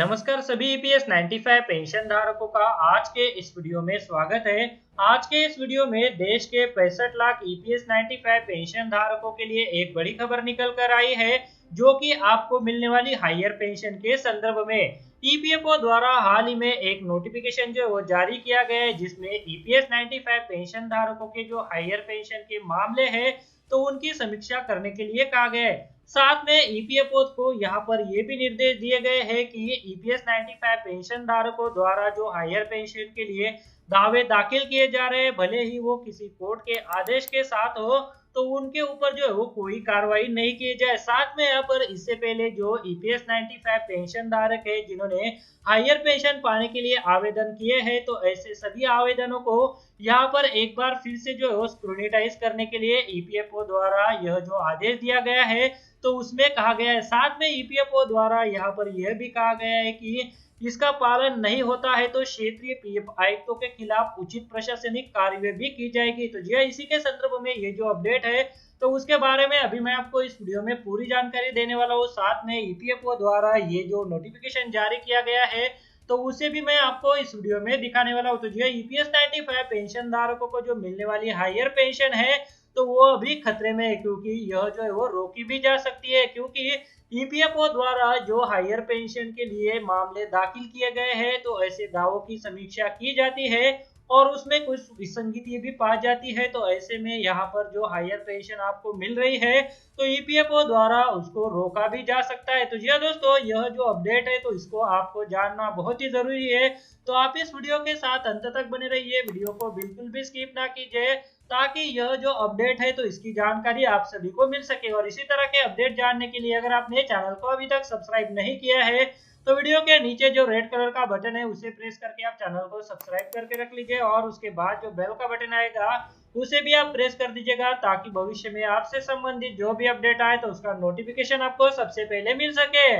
नमस्कार सभी EPS 95 pension धारकों का आज के इस वीडियो में स्वागत है। आज के इस वीडियो में देश के 65 लाख ईपीएस 95 पेंशन धारकों के लिए एक बड़ी खबर निकल कर आई है, जो कि आपको मिलने वाली हायर पेंशन के संदर्भ में ईपीएफओ द्वारा हाल ही में एक नोटिफिकेशन जो वो जारी किया गया है, जिसमें ईपीएस 95 पेंशन धारकों के जो हायर पेंशन के मामले हैं तो उनकी समीक्षा करने के लिए कहा गया है। साथ में ईपीएफओ को यहाँ पर ये भी निर्देश दिए गए हैं कि ईपीएस 95 पेंशन धारकों द्वारा जो हायर पेंशन के लिए दावे दाखिल किए जा रहे हैं, भले ही वो किसी कोर्ट के आदेश के साथ हो, तो उनके ऊपर जो है वो कोई कार्रवाई नहीं की जाए। साथ में यहाँ पर इससे पहले जो ईपीएस 95 पेंशन धारक है जिन्होंने हायर पेंशन पाने के लिए आवेदन किए हैं, तो ऐसे सभी आवेदनों को यहाँ पर एक बार फिर से जो है स्क्रूटिनाइज करने के लिए ईपीएफओ द्वारा यह जो आदेश दिया गया है तो उसमें कहा गया है। साथ में ईपीएफओ द्वारा यहाँ पर यह भी कहा गया है कि इसका पालन नहीं होता है तो क्षेत्रीय पीएफ आयुक्तों के खिलाफ उचित प्रशासनिक कार्रवाई भी की जाएगी। तो जी इसी के संदर्भ में ये जो अपडेट है तो उसके बारे में अभी मैं आपको इस वीडियो में पूरी जानकारी देने वाला हूँ। साथ में ईपीएफओ द्वारा ये जो नोटिफिकेशन जारी किया गया है तो उसे भी मैं आपको इस वीडियो में दिखाने वाला हूँ। तो जी ईपीएस 95 पेंशन धारकों को जो मिलने वाली हायर पेंशन है तो वो अभी खतरे में है, क्योंकि यह जो है वो रोकी भी जा सकती है, क्योंकि ईपीएफओ द्वारा जो हायर पेंशन के लिए मामले दाखिल किए गए हैं तो ऐसे दावों की समीक्षा की जाती है और उसमें कुछ विसंगति भी पा जाती है। तो ऐसे में यहाँ पर जो हायर पेंशन आपको मिल रही है तो ईपीएफओ द्वारा उसको रोका भी जा सकता है। तो जी दोस्तों, यह जो अपडेट है तो इसको आपको जानना बहुत ही जरूरी है, तो आप इस वीडियो के साथ अंत तक बने रहिए, वीडियो को बिल्कुल भी स्किप ना कीजिए, ताकि यह जो अपडेट है तो इसकी जानकारी आप सभी को मिल सके। और इसी तरह के अपडेट जानने के लिए अगर आपने चैनल को अभी तक सब्सक्राइब नहीं किया है तो वीडियो के नीचे जो रेड कलर का बटन है उसे प्रेस करके आप चैनल को सब्सक्राइब करके रख लीजिए, और उसके बाद जो बेल का बटन आएगा उसे भी आप प्रेस कर दीजिएगा, ताकि भविष्य में आपसे संबंधित जो भी अपडेट आए तो उसका नोटिफिकेशन आपको सबसे पहले मिल सके।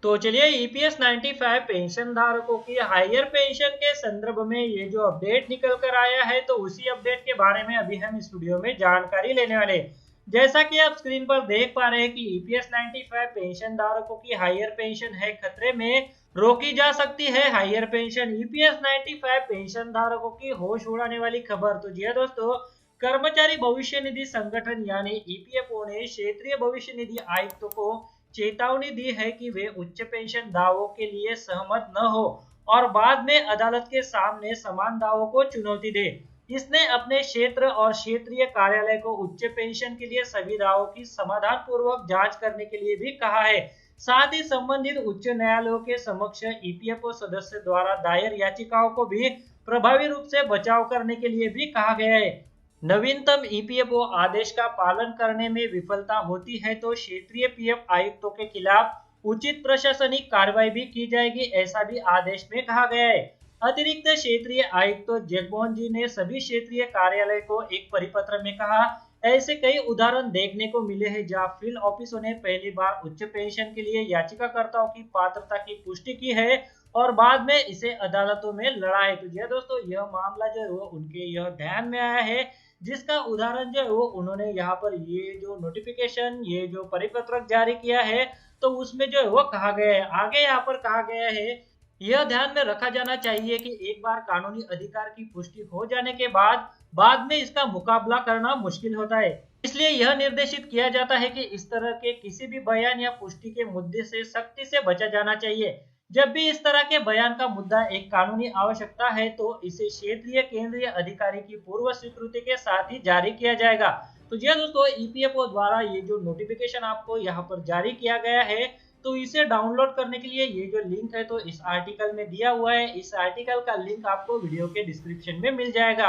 तो चलिए ईपीएस 95 पेंशन धारकों की हायर पेंशन के संदर्भ में ये जो अपडेट निकल कर आया है तो उसी अपडेट के बारे में अभी हम इस वीडियो में जानकारी लेने वाले। जैसा कि आप स्क्रीन पर देख पा रहे हैं कि ईपीएस 95 पेंशन धारकों की हायर पेंशन है खतरे में, रोकी जा सकती है हायर पेंशन। ईपीएस 95 पेंशन धारकों की होश उड़ाने वाली खबर। तो जी हाँ दोस्तों, कर्मचारी भविष्य निधि संगठन यानी ईपीएफओ ने क्षेत्रीय भविष्य निधि आयुक्तों को चेतावनी दी है कि वे उच्च पेंशन दावों के लिए सहमत न हो और बाद में अदालत के सामने समान दावों को चुनौती दे। इसने अपने क्षेत्र और क्षेत्रीय कार्यालय को उच्च पेंशन के लिए सभी दावों की समाधान पूर्वक जांच करने के लिए भी कहा है। साथ ही संबंधित उच्च न्यायालयों के समक्ष ईपीएफओ सदस्य द्वारा दायर याचिकाओं को भी प्रभावी रूप से बचाव करने के लिए भी कहा गया है। नवीनतम ईपीएफओ आदेश का पालन करने में विफलता होती है तो क्षेत्रीय पीएफ आयुक्तों के खिलाफ उचित प्रशासनिक कार्रवाई भी की जाएगी, ऐसा भी आदेश में कहा गया है। अतिरिक्त क्षेत्रीय आयुक्त जगमोहन जी ने सभी क्षेत्रीय कार्यालय को एक परिपत्र में कहा, ऐसे कई उदाहरण देखने को मिले हैं जहां फील्ड ऑफिसों ने पहली बार उच्च पेंशन के लिए याचिकाकर्ताओं की पात्रता की पुष्टि की है और बाद में इसे अदालतों में लड़ा है। तो यह दोस्तों, यह मामला जो है वो उनके यह ध्यान में आया है, जिसका उदाहरण जो है वो उन्होंने यहाँ पर ये जो नोटिफिकेशन, ये जो परिपत्रक जारी किया है तो उसमें जो है वो कहा गया है। आगे यहाँ पर कहा गया है, यह ध्यान में रखा जाना चाहिए कि एक बार कानूनी अधिकार की पुष्टि हो जाने के बाद में इसका मुकाबला करना मुश्किल होता है। इसलिए यह निर्देशित किया जाता है कि इस तरह के किसी भी बयान या पुष्टि के मुद्दे से सख्ती से बचा जाना चाहिए। जब भी इस तरह के बयान का मुद्दा एक कानूनी आवश्यकता है तो इसे क्षेत्रीय केंद्रीय अधिकारी की पूर्व स्वीकृति के साथ ही जारी किया जाएगा। तो जी दोस्तों, ईपीएफओ द्वारा ये जो नोटिफिकेशन आपको यहाँ पर जारी किया गया है तो इसे डाउनलोड करने के लिए ये जो लिंक है तो इस आर्टिकल में दिया हुआ है। इस आर्टिकल का लिंक आपको वीडियो के डिस्क्रिप्शन में मिल जाएगा।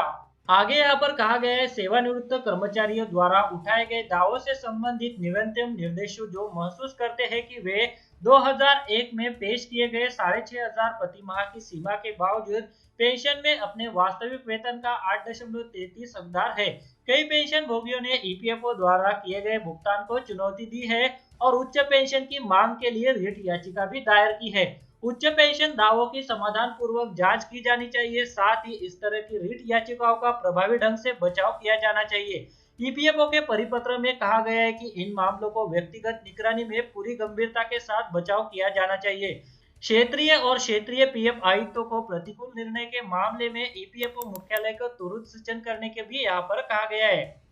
आगे यहाँ पर कहा गया है, सेवानिवृत्त कर्मचारियों द्वारा उठाए गए दावों से संबंधित न्यूनतम निर्देशों जो महसूस करते हैं कि वे 2001 में पेश किए गए 6,500 प्रति माह की सीमा के बावजूद पेंशन में अपने वास्तविक वेतन का 8.33 हकदार है। कई पेंशन भोगियों ने ईपीएफओ द्वारा किए गए भुगतान को चुनौती दी है और उच्च पेंशन की मांग के लिए रिट याचिका भी दायर की है। उच्च पेंशन दावों की समाधान पूर्वक जांच की जानी चाहिए, साथ ही इस तरह की रिट याचिकाओं का प्रभावी ढंग से बचाव किया जाना चाहिए। ईपीएफओ के परिपत्र में कहा गया है कि इन मामलों को व्यक्तिगत निगरानी में पूरी गंभीरता के साथ बचाव किया जाना चाहिए। क्षेत्रीय और क्षेत्रीय पीएफ आयुक्तों को प्रतिकूल निर्णय के मामले में ईपीएफओ मुख्यालय को तुरंत सूचन करने के भी यहाँ पर कहा गया है।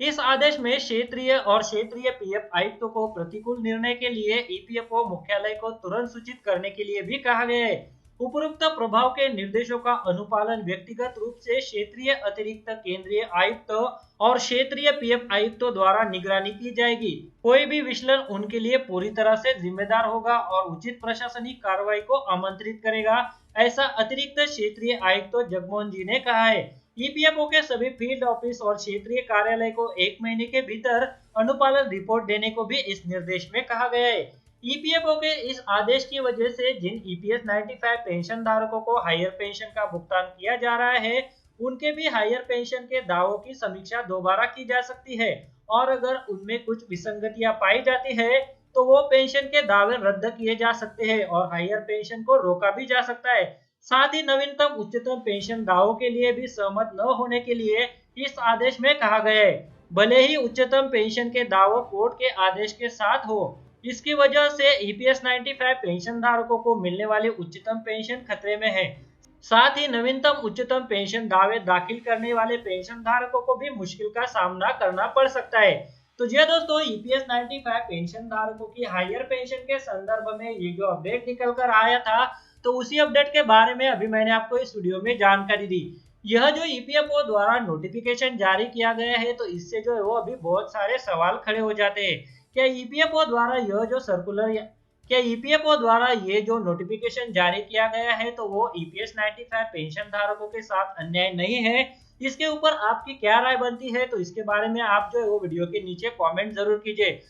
इस आदेश में क्षेत्रीय और क्षेत्रीय पीएफ आयुक्तों को प्रतिकूल निर्णय के लिए ईपीएफओ मुख्यालय को तुरंत सूचित करने के लिए भी कहा गया है। उपरोक्त प्रभाव के निर्देशों का अनुपालन व्यक्तिगत रूप से क्षेत्रीय अतिरिक्त केंद्रीय आयुक्त और क्षेत्रीय पीएफ आयुक्तों द्वारा निगरानी की जाएगी। कोई भी विचलन उनके लिए पूरी तरह से जिम्मेदार होगा और उचित प्रशासनिक कार्रवाई को आमंत्रित करेगा, ऐसा अतिरिक्त क्षेत्रीय आयुक्त जगमोहन जी ने कहा है। ईपीएफओ के सभी फील्ड ऑफिस और क्षेत्रीय कार्यालय को 1 महीने के भीतर अनुपालन रिपोर्ट देने को भी इस निर्देश में कहा गया है। ईपीएफओ के इस आदेश की वजह से जिन ईपीएस 95 पेंशन धारकों को हायर पेंशन का भुगतान किया जा रहा है, उनके भी हायर पेंशन के दावों की समीक्षा दोबारा की जा सकती है और अगर उनमें कुछ विसंगतियां पाई जाती है तो वो पेंशन के दावे रद्द किए जा सकते हैं और हायर पेंशन को रोका भी जा सकता है। साथ ही नवीनतम उच्चतम पेंशन दावों के लिए भी सहमत न होने के लिए इस आदेश में कहा गया है, भले ही उच्चतम पेंशन के दावों कोर्ट के आदेश के साथ हो। इसकी वजह से ईपीएस 95 पेंशन धारकों को मिलने वाली उच्चतम पेंशन खतरे में है। साथ ही नवीनतम उच्चतम पेंशन दावे दाखिल करने वाले पेंशन धारकों को भी मुश्किल का सामना करना पड़ सकता है। तो जी दोस्तों, ईपीएस 95 पेंशन धारकों की हायर पेंशन के संदर्भ में ये जो अपडेट निकल कर आया था, तो उसी अपडेट के बारे में अभी मैंने आपको इस वीडियो में जानकारी दी। यह जो ईपीएफओ द्वारा नोटिफिकेशन जारी किया गया है, तो इससे जो है वो अभी बहुत सारे सवाल खड़े हो जाते हैं। क्या ईपीएफओ द्वारा यह जो सर्कुलर क्या ईपीएफओ द्वारा ये जो नोटिफिकेशन जारी किया गया है तो वो ईपीएस 95 पेंशन धारकों के साथ अन्याय नहीं है? इसके ऊपर आपकी क्या राय बनती है? तो इसके बारे में आप जो है वो वीडियो के नीचे कमेंट जरूर कीजिए।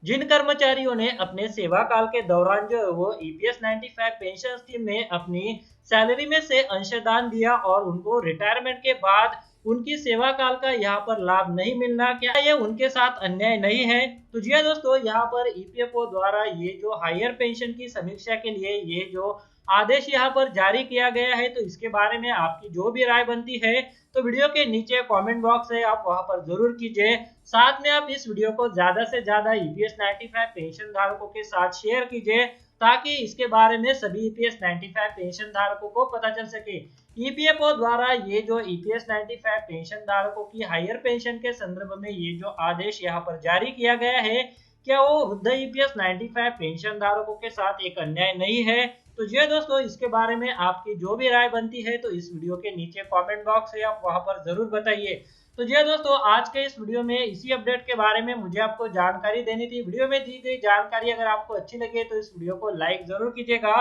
जिन कर्मचारियों ने अपने सेवा काल के दौरान जो है वो ईपीएस 95 पेंशन स्कीम में अपनी सैलरी में से अंशदान दिया और उनको रिटायरमेंट के बाद उनकी सेवा काल का यहाँ पर लाभ नहीं मिलना, क्या ये उनके साथ अन्याय नहीं है? तो जी दोस्तों, यहाँ पर ईपीएफओ द्वारा ये जो हायर पेंशन की समीक्षा के लिए ये जो आदेश यहाँ पर जारी किया गया है, तो इसके बारे में आपकी जो भी राय बनती है तो वीडियो के नीचे कमेंट बॉक्स है, आप वहां पर जरूर कीजिए। साथ में आप इस वीडियो को ज्यादा से ज्यादा ईपीएस 95 पेंशन धारकों के साथ शेयर कीजिए ताकि इसके बारे में सभी ईपीएस 95 पेंशन धारकों को पता चल सके। ईपीएफओ द्वारा ये जो ईपीएस 95 पेंशन धारकों की हायर पेंशन के संदर्भ में ये जो आदेश यहाँ पर जारी किया गया है, क्या वो वृद्ध ईपीएस 95 पेंशन धारकों के साथ एक अन्याय नहीं है? तो जी दोस्तों, इसके बारे में आपकी जो भी राय बनती है तो इस वीडियो के नीचे कमेंट बॉक्स है, आप वहां पर जरूर बताइए। तो जी दोस्तों, आज के इस वीडियो में इसी अपडेट के बारे में मुझे आपको जानकारी देनी थी। वीडियो में दी गई जानकारी अगर आपको अच्छी लगे तो इस वीडियो को लाइक जरूर कीजिएगा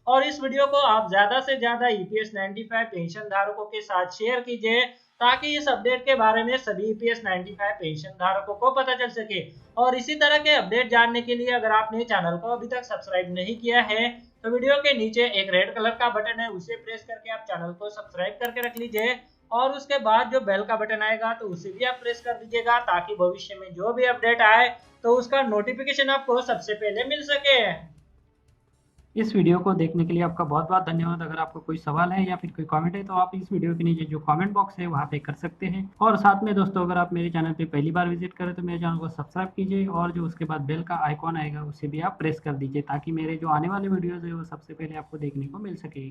और इस वीडियो को आप ज्यादा से ज्यादा ईपीएस 95 पेंशन धारकों के साथ शेयर कीजिए ताकि इस अपडेट के बारे में सभी ईपीएस 95 पेंशन धारकों को पता चल सके। और इसी तरह के अपडेट जानने के लिए अगर आपने चैनल को अभी तक सब्सक्राइब नहीं किया है तो वीडियो के नीचे एक रेड कलर का बटन है, उसे प्रेस करके आप चैनल को सब्सक्राइब करके रख लीजिए और उसके बाद जो बेल का बटन आएगा तो उसे भी आप प्रेस कर दीजिएगा ताकि भविष्य में जो भी अपडेट आए तो उसका नोटिफिकेशन आपको सबसे पहले मिल सके। इस वीडियो को देखने के लिए आपका बहुत बहुत धन्यवाद। अगर आपको कोई सवाल है या फिर कोई कमेंट है तो आप इस वीडियो के नीचे जो कमेंट बॉक्स है वहाँ पे कर सकते हैं। और साथ में दोस्तों, अगर आप मेरे चैनल पे पहली बार विजिट करें तो मेरे चैनल को सब्सक्राइब कीजिए और जो उसके बाद बेल का आइकॉन आएगा उसे भी आप प्रेस कर दीजिए ताकि मेरे जो आने वाले वीडियोज़ है वो सबसे पहले आपको देखने को मिल सके।